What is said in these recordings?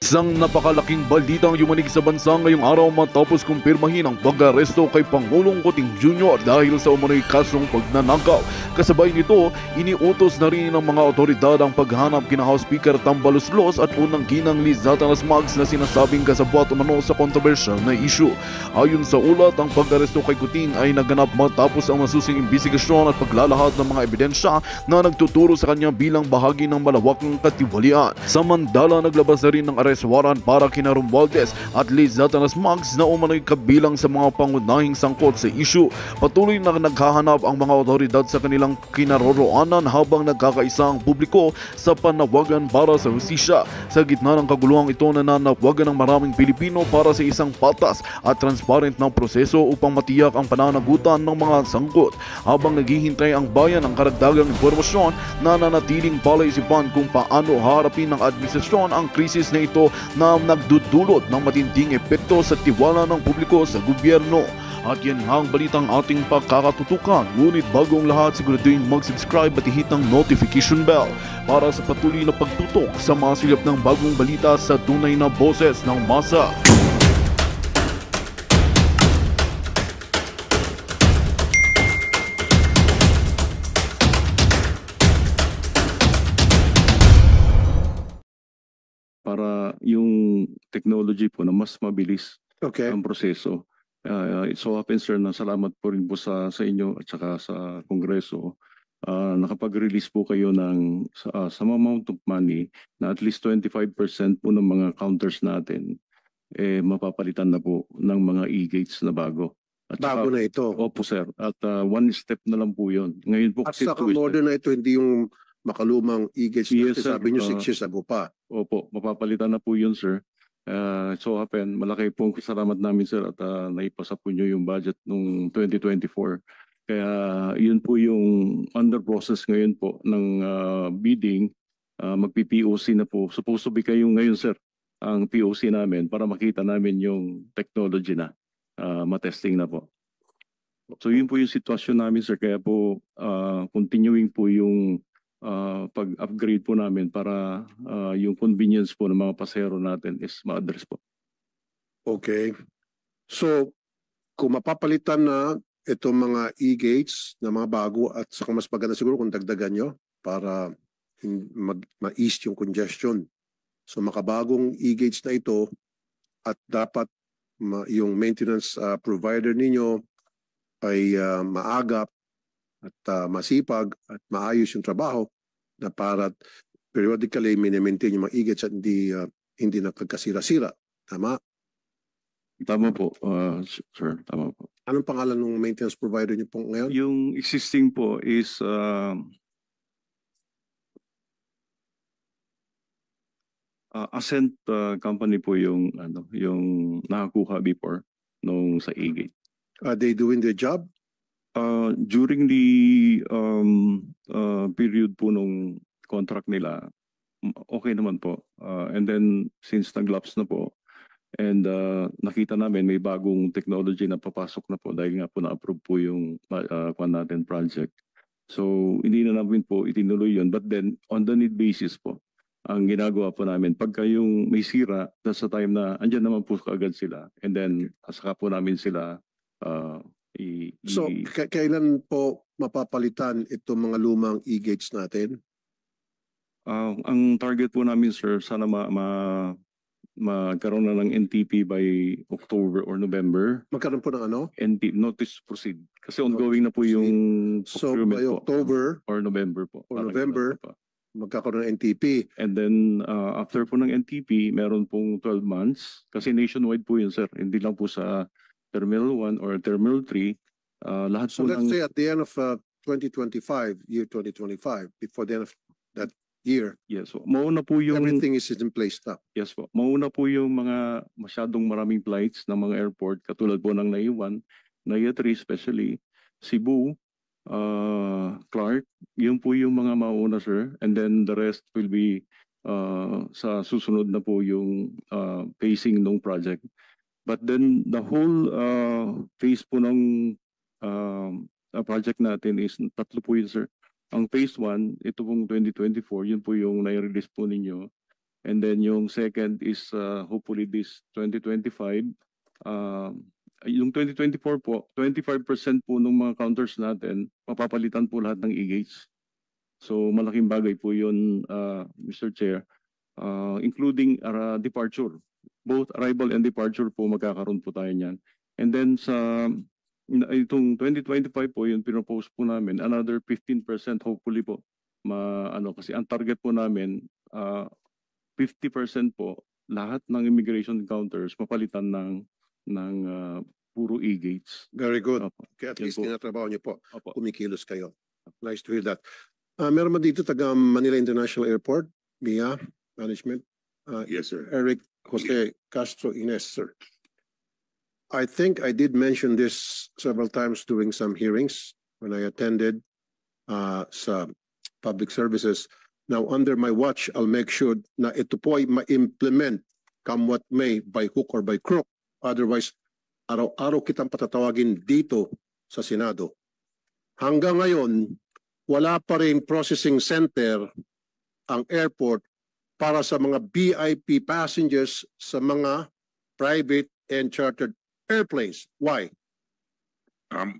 Isang napakalaking balitang yumanig sa bansa ngayong araw matapos kumpirmahin ang pag-aresto kay Pangulong Kuting Jr. dahil sa umano'y kasong pagnanakaw. Kasabay nito, iniutos na rin ng mga otoridad ang paghanap kina House Speaker Tambaloslos at unang ginang Liz Satanas Mags na sinasabing kasabwat umano sa kontrobersyal na issue. Ayon sa ulat, ang pag-aresto kay Kuting ay naganap matapos ang masusing imbestigasyon at paglalahad ng mga ebidensya na nagtuturo sa kanya bilang bahagi ng malawakang katiwalian. Samantala, naglabas na rin ng arrest warrant para kina Romualdez at Liz Satanas Mags na umano'y kabilang sa mga pangunahing sangkot sa issue. Patuloy na naghahanap ang mga otoridad sa kanilang kinaroroonan habang nagkakaisa ang publiko sa panawagan para sa hustisya. Sa gitna ng kaguluhang ito, nananawagan ng maraming Pilipino para sa isang patas at transparent na proseso upang matiyak ang pananagutan ng mga sangkot. Habang naghihintay ang bayan ng karagdagang impormasyon, nananatiling palaisipan kung paano harapin ng administrasyon ang krisis na ito na nagdudulot ng matinding epekto sa tiwala ng publiko sa gobyerno. At yan nga ang balitang ating pagkakatutukan. Ngunit bago ang lahat, siguraduhin mag-subscribe at ihit ang notification bell para sa patuloy na pagtutok sa mga silip ng bagong balita sa tunay na boses ng masa. Para yung technology po na mas mabilis Okay. ang proseso. It so happens, sir, na salamat po rin po sa inyo at saka sa Kongreso. Nakapag-release po kayo ng some amount of money na at least 25% po ng mga counters natin mapapalitan na po ng mga e-gates na bago. At Bago na ito. Opo, sir. At one step na lang po yun. Ngayon po At saka modern na ito, hindi yung makalumang e-gates na Yes, sir. sabi nyo 6 years ago pa. Opo, mapapalitan na po yun, sir. So happen, malaki pong salamat namin, sir, at naipasa po nyo yung budget nung 2024. Kaya yun po yung under process ngayon po ng bidding. Magpi-POC na po. Supposed to be kayo ngayon, sir, ang POC namin para makita namin yung technology na matesting na po. So yun po yung sitwasyon namin, sir. Kaya po continuing po yung pag-upgrade po namin para yung convenience po ng mga pasahero natin is ma-address po. Okay. So, kung mapapalitan na itong mga e-gates na mga bago at saka mas maganda siguro kung dagdagan nyo para ma-ease yung congestion. So, makabagong e-gates na ito at dapat yung maintenance provider ninyo ay maagap at masipag at maayos yung trabaho na para periodically mini-maintain yung mga e-gates at hindi nagkasira-sira. Tama? Tama po, sir. Tama po. Anong pangalan ng maintenance provider niyo po ngayon? Yung existing po is Ascent company po yung nakakuha before nung sa e-gate. Are they doing their job? During the period po nung contract nila, okay naman po. And then since nag-lapse na po, and nakita namin may bagong technology na papasok na po dahil nga po na-approve po yung natin project. So hindi na namin po itinuloy yun. But then on the need basis po, ang ginagawa po namin, pagka yung may sira, that's the time na andyan naman po kaagad sila. And then saka po namin sila So, kailan po mapapalitan itong mga lumang e-gates natin? Ang target po namin, sir, sana magkaroon na ng NTP by October or November. Magkaroon po ng ano? Notice to proceed. Kasi ongoing na po yung So, by October or November po. or November, magkakaroon ng NTP. And then after po ng NTP, meron pong 12 months. Kasi nationwide po yun, sir. Hindi lang po sa Terminal 1 or Terminal 3. Lahat So po let's say at the end of 2025, year 2025, before the end of that year, yes, so, mauna po yung everything is in place now. Yes po. Mauna po yung mga masyadong maraming flights ng mga airport katulad po ng NAIA 1, NAIA 3 especially, Cebu, Clark, yun po yung mga mauna, sir. And then the rest will be sa susunod na po yung phasing ng project. But then the whole phase po ng project natin is tatlo po yun, sir. Ang phase 1, ito pong 2024, yun po yung nai-release po ninyo. And then yung second is hopefully this 2025. Yung 2024 po, 25% po ng mga counters natin, mapapalitan po lahat ng e-gates. So malaking bagay po yun, Mr. Chair, including departure. Both arrival and departure po magkakaroon po tayo niyan. And then sa itong 2025 po, yung pinopose po namin, another 15% hopefully po. Kasi ang target po namin, 50% po, lahat ng immigration counters mapalitan ng puro e-gates. Very good. Opo. Okay, at Yan least po. tinatrabaho niyo po. Opo. Kumikilos kayo. Nice to hear that. Meron ba dito taga Manila International Airport? Mia Management? Yes, sir. Eric Jose Castro Ines, sir. I think I did mention this several times during some hearings when I attended sa public services. Now, under my watch, I'll make sure na ito po ay ma-implement come what may by hook or by crook. Otherwise, araw-araw kitang patatawagin dito sa Senado. Hanggang ngayon, wala pa rin processing center ang airport para sa mga VIP passengers sa mga private and chartered airplanes. Why?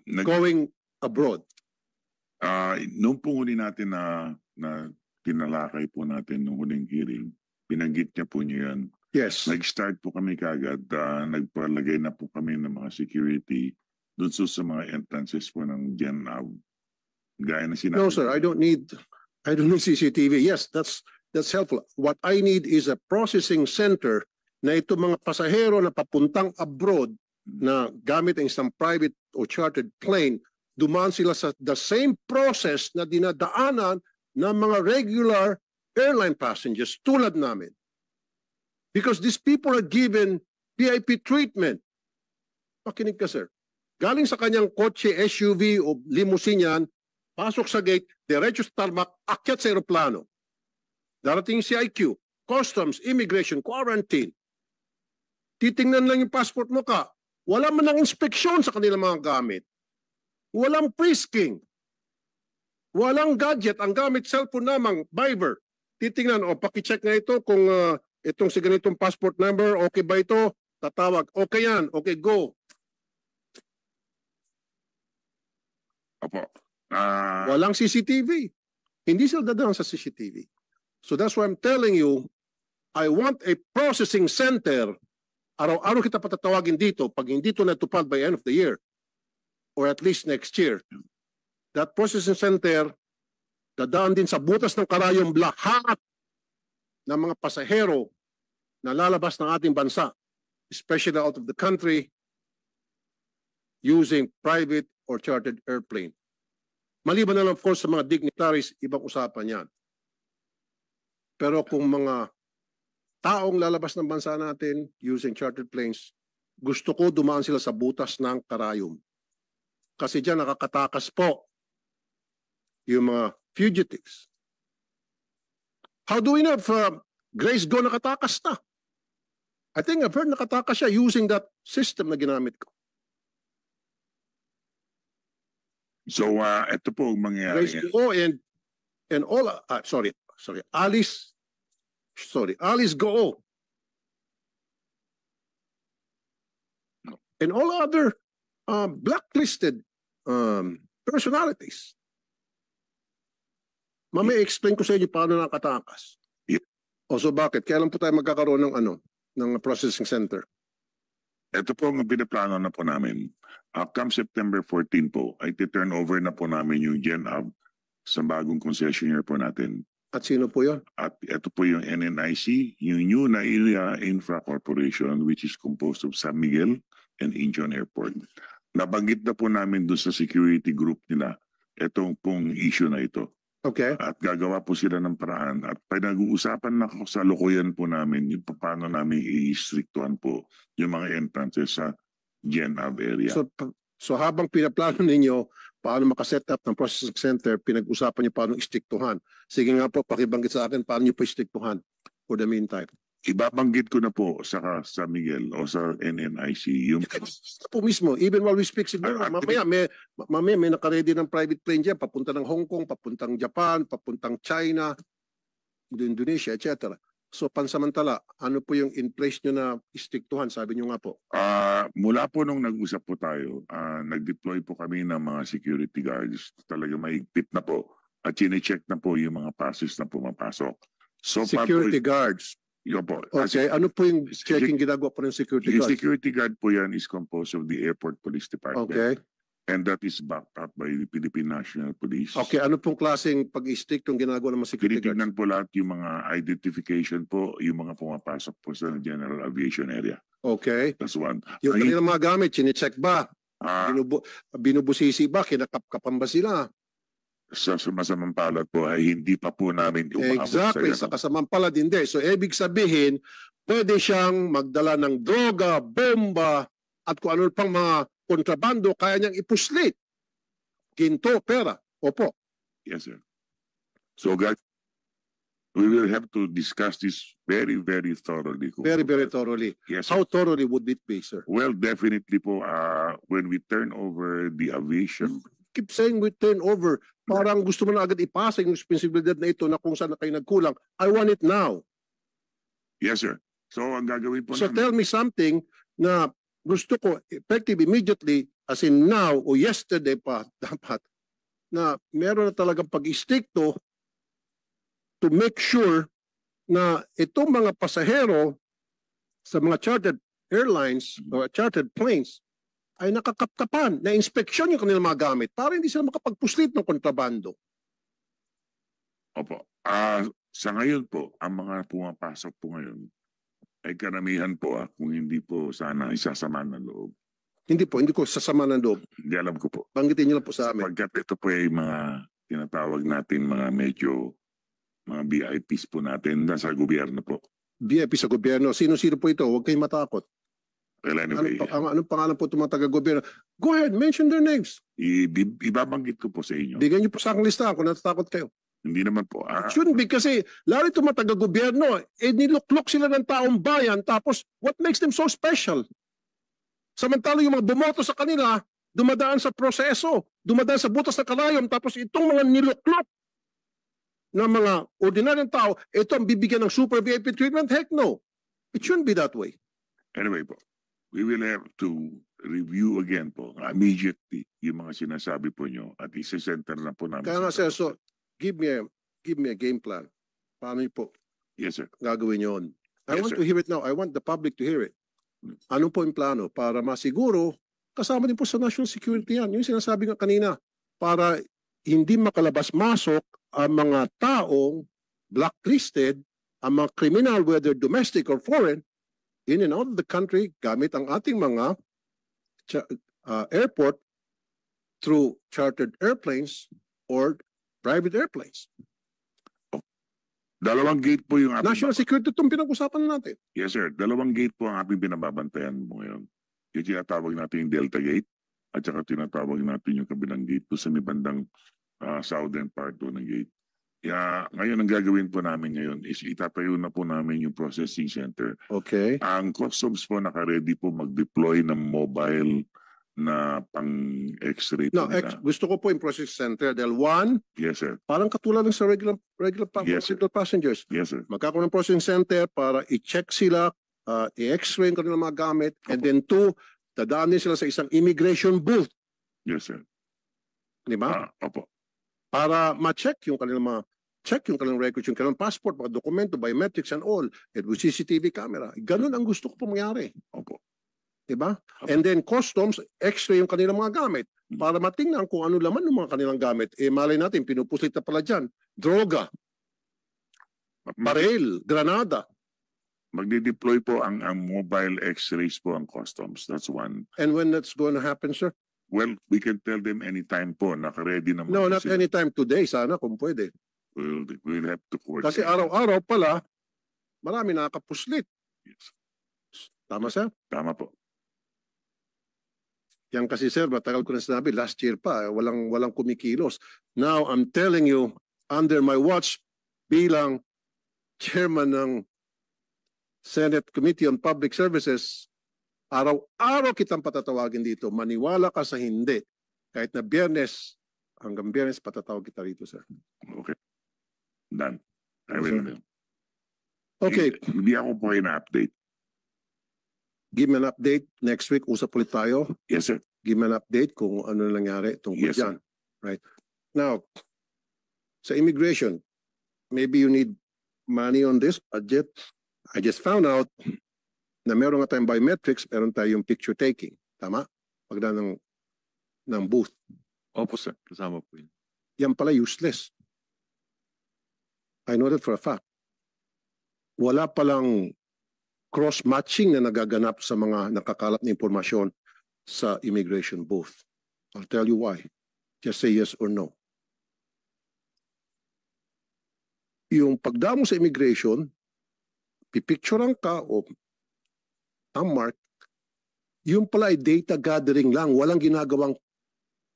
Going abroad. Noong po huli natin na tinalakay po natin nung huling hearing, binanggit niya po niya yan. Yes. Nag-start po kami kagad, nagpalagay na po kami ng mga security doon sa mga entrances po ng GenAv. Gaya na sinabi. No, sir, I don't need CCTV. Yes, that's helpful. What I need is a processing center na ito mga pasahero na papuntang abroad na gamit ang isang private o chartered plane, dumaan sila sa the same process na dinadaanan ng mga regular airline passengers tulad namin. Because these people are given VIP treatment. Makinig ka, sir. Galing sa kanyang kotse, SUV o limousine yan, pasok sa gate, diretso sa tarmac, akyat sa aeroplano. Darating si CIQ, customs, immigration, quarantine. Titingnan lang yung passport mo ka. Wala man ng inspeksyon sa kanilang mga gamit. Walang frisking. Walang gadget. Ang gamit cellphone namang, Viber. Titingnan, pakicheck na ito kung itong si ganitong passport number, okay ba ito? Tatawag, okay yan, okay, go. Opo. Walang CCTV. Hindi sila dadaan sa CCTV. So that's why I'm telling you, I want a processing center. Araw-araw kita patatawagin dito pag hindi ito natupad by end of the year or at least next year. That processing center, dadaan din sa butas ng karayom lahat ng mga pasahero na lalabas ng ating bansa, especially out of the country, using private or chartered airplane. Maliban na lang of course sa mga dignitaries, ibang usapan yan. Pero kung mga taong lalabas ng bansa natin using chartered planes, gusto ko dumaan sila sa butas ng karayom. Kasi dyan nakakatakas po yung mga fugitives. How do we know if Grace Go nakatakas na? I think I've heard nakatakas siya using that system na ginamit ko. So, ito po ang mangyayari. Grace Go and all, Alice Go. And all other blacklisted personalities. Mamaya explain ko sa inyo paano nakatakas. Yep. O so bakit? Kailan po tayo magkakaroon ng processing center? Ito po ang pinaplano na po namin. Come September 14 po, ay turn over na po namin yung GenAv sa bagong concessionaire po natin. At sino po yun? At ito po yung NNIC, yung New Area Infra Corporation, which is composed of San Miguel and Incheon Airport. Nabanggit na po namin doon sa security group nila itong pong issue na ito. Okay. At gagawa po sila ng paraan. At pinag-uusapan na sa lokoyan po namin yung paano namin i-restrictuhan po yung mga entrances sa GenAv area. So habang pinaplano ninyo paano makaset up ng processing center, pinag-usapan niyo paano istiktuhan. Sige nga po, pakibanggit sa akin paano niyo po istiktuhan for the meantime. Ibabanggit ko na po sa Miguel o sa NNIC yung Po mismo, even while we speak, siguro, mamaya may nakaredy ng private plane dyan, papunta ng Hong Kong, papuntang Japan, papuntang China, Indonesia, etc. So pansamantala, ano po yung in place nyo na istriktuhan? Sabi nyo nga po. Mula po nung nag-usap po tayo, nag-deploy po kami ng mga security guards. Talaga mahigpit na po. At chine-check na po yung mga passes na pumapasok. So Security guards. Yun po. Okay, ano po yung checking ginagawa po ng security Yung guards? security guard po yan is composed of the Airport Police Department. Okay. And that is backed up by the Philippine National Police. Okay, ano pong klaseng pag-stick yung ginagawa ng mga security guards? Tinitingnan po lahat yung mga identification po, yung mga pumapasok po sa General Aviation Area. Okay. That's one. Yung kanilang mga gamit, chinecheck ba? Ah, Binubusisi ba? Kinakapkapan ba sila? sa masamang palad po ay hindi pa po namin umaabot Exactly, sa sa kasamang palad hindi. So, ibig sabihin, pwede siyang magdala ng droga, bomba, at kung ano pang mga kontrabando, kaya niyang ipuslit. Ginto, pera. Opo. Yes, sir. So, guys, we will have to discuss this very, very thoroughly. Very, very thoroughly. Yes, sir. How thoroughly would it be, sir? Well, definitely po, when we turn over the aviation, Keep saying we turn over. Parang gusto mo na agad ipasa yung responsibilidad na ito na kung saan na kayo nagkulang. I want it now. yes, sir. So, ang gagawin po So namin, tell me something na gusto ko effective immediately, as in now o yesterday pa dapat, na meron na talagang pag-istrikto to make sure na itong mga pasahero sa mga chartered airlines or chartered planes ay nakakapkapan, na inspeksyon yung kanilang mga gamit para hindi sila makapagpuslit ng kontrabando. opo. Sa ngayon po, ang mga pumapasok po ngayon ay karamihan po kung hindi po sana isasama ng loob. Hindi ko sasama ng loob. Hindi alam ko po. Banggitin niyo lang po sa amin. Pagkat ito po ay mga tinatawag natin mga medyo mga VIPs po natin nasa gobyerno po. VIP sa gobyerno. Sino-sino po ito? Huwag kayong matakot. Well, anyway, Anong pangalan po itong mga taga-gobyerno? Go ahead, mention their names. ibabanggit ko po sa inyo. Bigyan niyo po sa aking listahan kung natatakot kayo. Hindi naman po. It shouldn't be kasi lalo itong mga taga-gobyerno, niluklok sila ng taong bayan tapos what makes them so special? Samantala yung mga bumoto sa kanila, dumadaan sa proseso, dumadaan sa butas ng kalayom, tapos itong mga niluklok na mga ordinaryong tao, ito ang bibigyan ng super VIP treatment? Heck no. It shouldn't be that way. Anyway po, we will have to review again po immediately yung mga sinasabi po nyo at isa-center na po namin. Kaya nga sir, so give me a game plan. Paano niyo po Yes, sir. gagawin yun? I Yes, want sir. to hear it now. I want the public to hear it. Ano po yung plano para masiguro kasama din po sa national security yan. Yung sinasabi nga kanina, para hindi makalabas-masok ang mga taong blacklisted, ang mga criminal, whether domestic or foreign, in and out of the country gamit ang ating mga airport through chartered airplanes or private airplanes. Dalawang gate po yung National security itong pinag-usapan natin. Yes, sir. Dalawang gate po ang ating binababantayan mo ngayon. Yung tinatawag natin yung Delta Gate at saka tinatawag natin yung kabilang gate po sa may bandang southern part po ng gate. Ngayon, ang gagawin po namin ngayon is itatayo na po namin yung processing center. Okay. Ang customs po naka-ready po mag-deploy ng mobile na pang-x-ray po No, nila. gusto ko po yung process center dahil one, Yes, sir. parang katulad ng sa regular Yes, sir. passengers. Yes, sir. Magkakaroon ng processing center para i-check sila, i-x-ray yung kanilang mga gamit, and then two, dadaan din sila sa isang immigration booth, Yes, sir. di ba? Opo. Para ma-check yung kanilang records, yung kanilang passport, mga dokumento, biometrics and all, and with CCTV camera. Ganun ang gusto ko po mangyari. Opo. Di ba? And then customs, x-ray yung kanilang mga gamit para matingnan kung ano laman ng mga kanilang gamit. Malay natin, pinupuslit na pala dyan. Droga, baril, granada. Magdi-deploy po ang mobile x-rays po ang customs. That's one. And when that's going to happen, sir? Well, we can tell them anytime po. Naka-ready naman. No, po not sila. anytime today, sana kung pwede. We'll have to coordinate. Kasi araw-araw pala, marami nakakapuslit. Yes. Tama, sir? Tama po. Yan kasi, sir, matagal ko na sinabi, last year pa, walang kumikilos. Now, I'm telling you, under my watch, bilang chairman ng Senate Committee on Public Services, araw-araw kitang patatawagin dito. Maniwala ka sa hindi. Kahit na Biyernes, hanggang Biyernes patatawag kita rito, sir. Okay. Done. I Yes, will. sir. Okay, Hindi ako po kayo na-update. give me an update. Next week, usap ulit tayo. Yes, sir. Give me an update kung ano nangyari tungkol Yes, sir. dyan. Right. Now, sa immigration, maybe you need money on this budget. I just found out na meron nga tayong biometrics, meron tayong picture taking. Tama? Pagda ng booth. Opo sir, kasama po yun. Yan pala useless. I know that for a fact. Wala palang cross-matching na nagaganap sa mga nakakalat na impormasyon sa immigration booth. I'll tell you why. Just say yes or no. Yung pagdamo sa immigration, pipicturean ka o ang mark, yung pala ay data gathering lang, walang ginagawang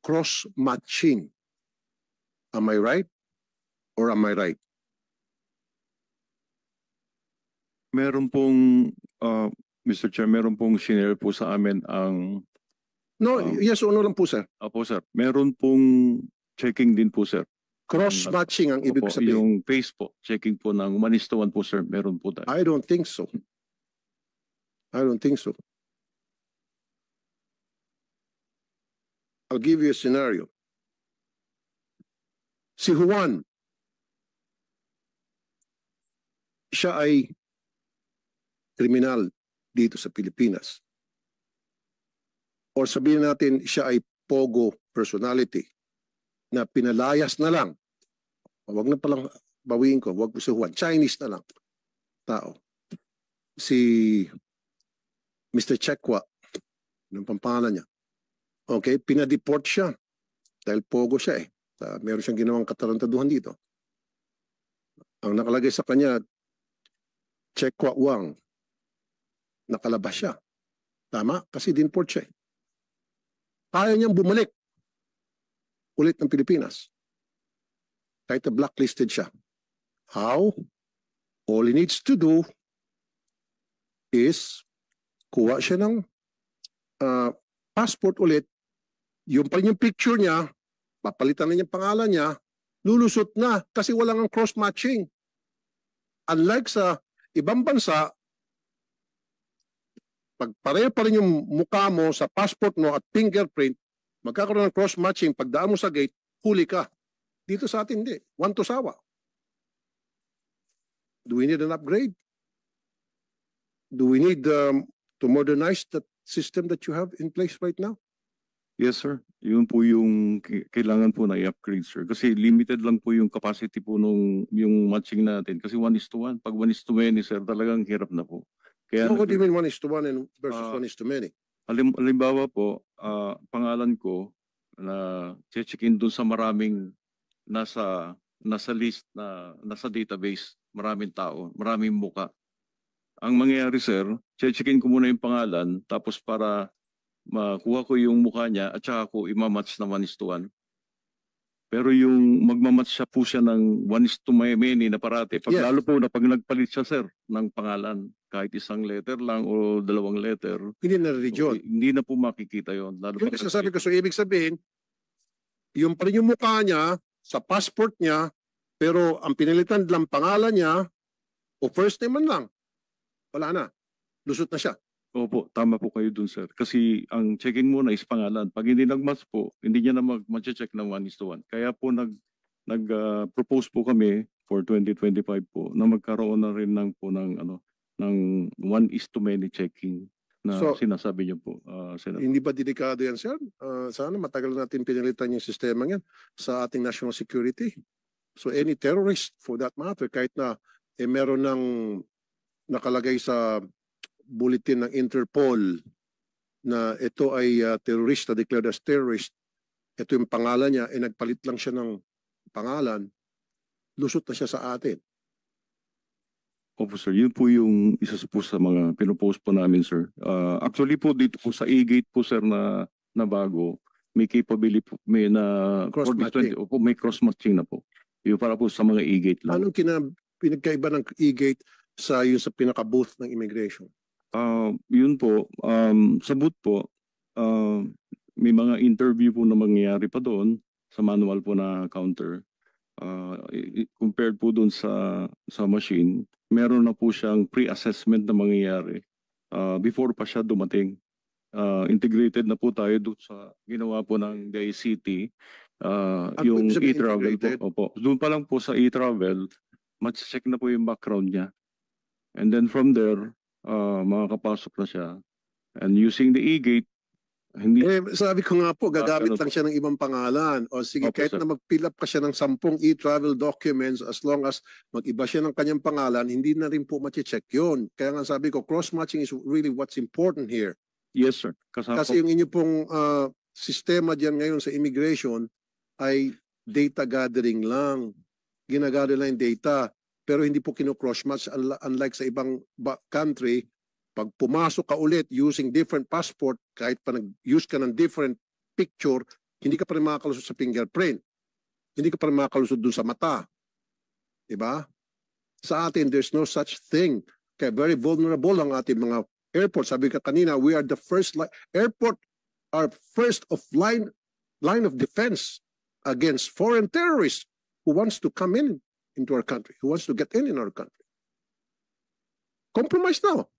cross-matching. Am I right? Or am I right? Meron pong, Mr. Chair, meron pong shinare po sa amin ang, No, yes or no lang po, sir. opo sir, meron pong checking din po sir. Cross-matching ang ibig Opo, sabihin. yung face po, checking po ng 1:1 po sir, meron po tayo. I don't think so. I don't think so. I'll give you a scenario. Si Juan, siya ay kriminal dito sa Pilipinas. Or sabihin natin siya ay pogo personality na pinalayas na lang. Huwag na palang bawiin ko, huwag si Juan, Chinese na lang tao. Si Mr. Chekwa, anong pampangalan niya? Okay, pinadeport siya dahil pogo siya eh. Meron siyang ginawang katarantaduhan dito. Ang nakalagay sa kanya, Chekwa Wang, nakalabas siya. Tama? Kasi dinport siya eh. Kaya niyang bumalik ulit ng Pilipinas. Kahit na blacklisted siya. How? All he needs to do is kuha siya ng passport ulit. Yung pa rin yung picture niya, papalitan na yung pangalan niya, lulusot na kasi walang cross-matching. Unlike sa ibang bansa, pag pareho pa rin yung mukha mo sa passport mo at fingerprint, magkakaroon ng cross-matching, pagdaan mo sa gate, huli ka. Dito sa atin, hindi. One to sawa. Do we need an upgrade? Do we need to modernize the system that you have in place right now? Yes sir, yun po yung kailangan po na i-upgrade sir. Kasi limited lang po yung capacity po nung yung matching natin. Kasi 1:1. Pag 1:many sir, talagang hirap na po. Kaya So what do you mean 1:1 and versus 1:many? halimbawa po, pangalan ko na check-in dun sa maraming nasa list na nasa database, maraming tao, maraming muka. Ang mangyayari sir, check-in ko muna yung pangalan tapos para makuha ko yung mukha niya at saka ko imamatch na 1:1. Pero yung magmamatch siya po siya ng 1:many na parate. Pag Yes. lalo po na pag nagpalit siya sir ng pangalan, kahit isang letter lang o 2 letter, Hindi na region. hindi na po makikita yon. Lalo Yung pag sasabi ko, so ibig sabihin, yung pa rin yung mukha niya sa passport niya, pero ang pinilitan lang pangalan niya o first name man lang, wala na. Lusot na siya. Opo, tama po kayo dun sir. Kasi ang check-in muna is pangalan. Pag hindi nag-match po, hindi niya na mag-check ng 1:1. Kaya po nag-propose po kami for 2025 po na magkaroon na rin ng 1:many checking na So, sinasabi niyo po, Senator. Hindi ba delikado yan, sir? Sana matagal natin pinilitan yung sistema yan sa ating national security. So any terrorist for that matter, kahit na meron ng nakalagay sa bulletin ng Interpol na ito ay terrorista, declared as terrorist, ito yung pangalan niya, nagpalit lang siya ng pangalan, lusot na siya sa atin. Opo sir, yun po yung isa po sa mga pinopost po namin sir. Actually po dito po sa E-Gate po sir na bago, may capability po, may na Cross-matching. Opo, may cross-matching na po. Yung para po sa mga E-Gate lang. Anong pinagkaiba ng E-Gate sa pinaka-booth ng immigration? Yun po, sa booth po, may mga interview po na mangyayari pa doon sa manual po na counter. Compared po dun sa machine, meron na po siyang pre-assessment na mangyayari before pa siya dumating. Integrated na po tayo doon sa ginawa po ng DICT, yung ibig sabihin e-travel integrated? po. Opo. Doon pa lang po sa e-travel, matcheck na po yung background niya. And then from there, makakapasok na siya. And using the e-gate, hindi Sabi ko nga po, gagamit ano lang po? siya ng ibang pangalan. O sige, Opo, kahit sir. na mag-fill up ka siya ng 10 e-travel documents, as long as mag-iba siya ng kanyang pangalan, hindi na rin po machi-check yun. Kaya nga sabi ko, cross-matching is really what's important here. Yes, sir. Kasi yung inyo pong sistema diyan ngayon sa immigration ay data gathering lang. Ginagather lang yung data. Pero hindi po kino-cross-match unlike sa ibang country. Pag pumasok ka ulit using different passport, kahit pa nag-use ka ng different picture, hindi ka pa rin makakalusot sa fingerprint. Hindi ka pa rin makakalusot dun sa mata. Diba? Sa atin, there's no such thing. Kaya very vulnerable ang ating mga airport. Sabi ka kanina, we are the first airport are first of line of defense against foreign terrorists who wants to come into our country, who wants to get in our country. Compromise now.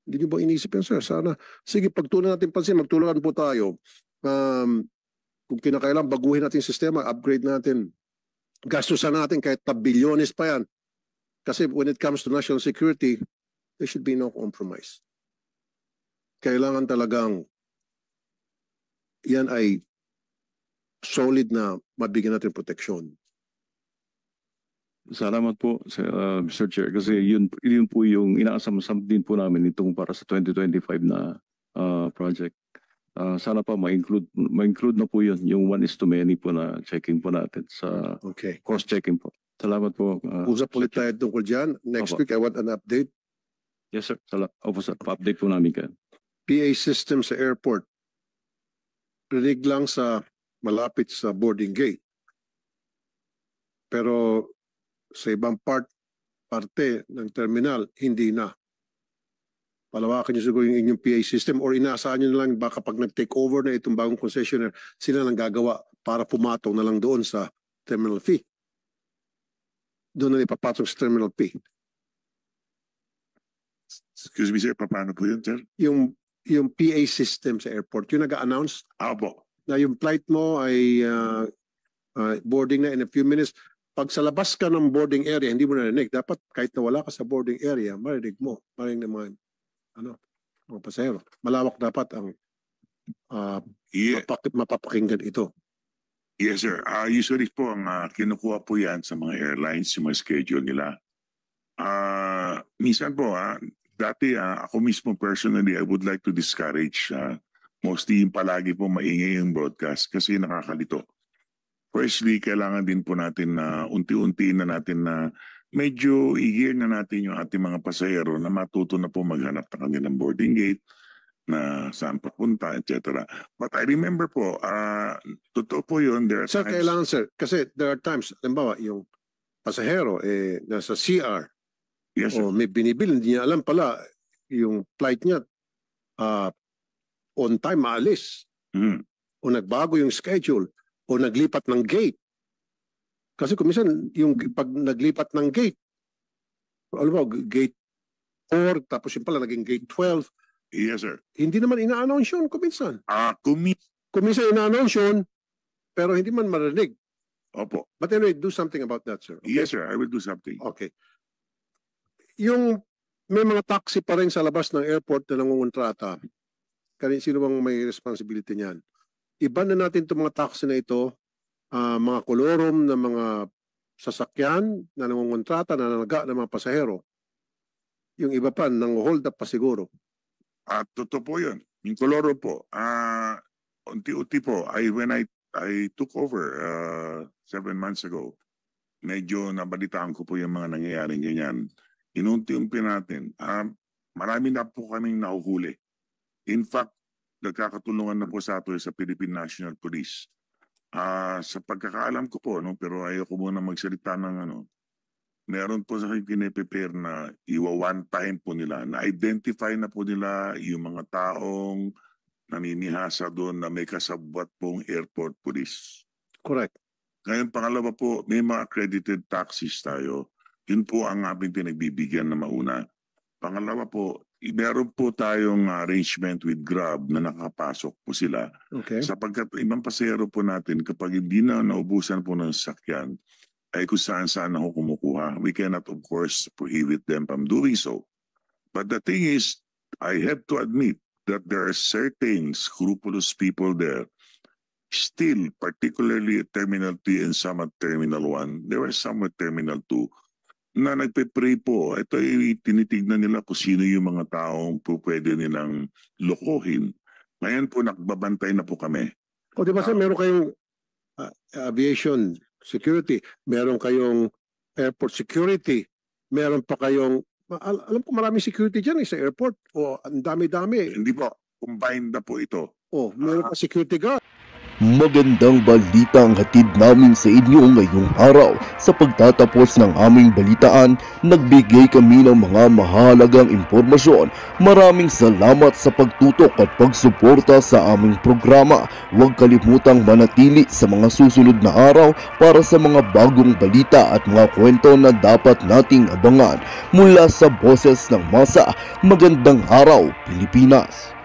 Hindi nyo ba inisip yan, sir? Sana, sige, pagtunan natin pansin, magtulungan po tayo. Kung kinakailangan, baguhin natin yung sistema, upgrade natin. Gastusan natin kahit bilyones pa yan. Kasi when it comes to national security, there should be no compromise. Kailangan talagang yan ay solid na mabigyan natin proteksyon. Salamat po, Mr. Chair, kasi yun po yung inaasam-asam din po namin itong para sa 2025 na project. Sana pa ma-include na po yun, yung 1:many po na checking po natin sa Okay. cross-checking po. Salamat po. Usap ulit Sir Chair. tayo tungkol dyan. Next Opo. week, I want an update. Yes, sir. Opo, sir. Pa-update po namin kayo. PA system sa airport. Rinig lang sa malapit sa boarding gate. Pero sa ibang parte ng terminal, hindi na. Palawakan nyo siguro yung inyong PA system or inaasahan nyo na lang baka pag nag-take over na itong bagong concessionaire, sila lang gagawa para pumatong na lang doon sa terminal fee. Doon na ipapatong sa terminal fee. Excuse me, sir, paano po yun, sir? Yung PA system sa airport, yung nag-announce Opo. na yung flight mo ay boarding na in a few minutes. Pag sa labas ka ng boarding area, hindi mo narinig. Dapat kahit na wala ka sa boarding area, marinig mo. Marinig naman, mga pasahero. Malawak dapat ang mapapakinggan ito. Yes, sir. Usually po, ang kinukuha po yan sa mga airlines, yung mga schedule nila. Minsan po, dati ako mismo personally, I would like to discourage mostly yung palagi po maingay yung broadcast kasi nakakalito. Firstly, kailangan din po natin na unti-unti na natin na medyo i-gear na natin yung ating mga pasahero na matuto na po maghanap ng kanilang boarding gate, na saan papunta, etc. But I remember po, totoo po yun. There are Sir, times... kailangan sir, kasi there are times, halimbawa, yung pasahero nasa CR, Yes, sir. o may binibil, hindi niya alam pala yung flight niya on time maalis, Mhm. o nagbago yung schedule, o naglipat ng gate. Kasi kung minsan, yung pag naglipat ng gate, alam mo, gate 4, tapos yung pala naging gate 12, Yes, sir. hindi naman ina-announce yun kung minsan. Kung Kung minsan ina-announce yun, pero hindi man marinig. Opo. But anyway, do something about that, sir. Okay? Yes, sir. I will do something. Okay. Yung may mga taxi pa rin sa labas ng airport na nangungontrata. Sino bang may responsibility niyan? Iba na natin itong mga taxi na ito, mga kolorom na mga sasakyan na nangungontrata, na nanaga ng mga pasahero. Yung iba pa, nang-hold up pa siguro. Totoo po yun. Yung koloro po, unti-unti po, when I took over 7 months ago, medyo nabalitaan ko po yung mga nangyayaring ganyan. Inunti-unti natin. Marami na po kaming nahuhuli. In fact, nagkakatulungan na po sa ato sa Philippine National Police. Sa pagkakaalam ko po, pero ayoko muna magsalita ng meron po sa akin piniprepare na one time po nila, na-identify na po nila yung mga taong naninihasa doon na may kasabwat pong airport police. Correct. Ngayon, pangalawa po, may mga accredited taxis tayo. Yun po ang aming pinagbibigyan na mauna. Pangalawa po, meron po tayong arrangement with Grab na nakapasok po sila. Okay. Sapagkat ibang pasahero po natin, kapag hindi na naubusan po ng sasakyan, ay kung saan-saan ako kumukuha. We cannot, of course, prohibit them from doing so. But the thing is, I have to admit that there are certain scrupulous people there. Still, particularly at Terminal 3 and some at Terminal 1, there were some at Terminal 2 na nagpe-pray po. Ito ay tinitignan nila kung sino yung mga taong po pwede nilang lokohin. Ngayon po, nagbabantay na po kami. O di ba sir, meron kayong aviation security, meron kayong airport security, meron pa kayong, alam ko maraming security dyan sa airport. O ang dami-dami. Hindi po, combined na po ito. O meron pa security guard. Magandang balita ang hatid namin sa inyo ngayong araw. Sa pagtatapos ng aming balitaan, nagbigay kami ng mga mahalagang impormasyon. Maraming salamat sa pagtutok at pagsuporta sa aming programa. Huwag kalimutang manatili sa mga susunod na araw para sa mga bagong balita at mga kwento na dapat nating abangan. Mula sa Boses ng Masa, magandang araw, Pilipinas!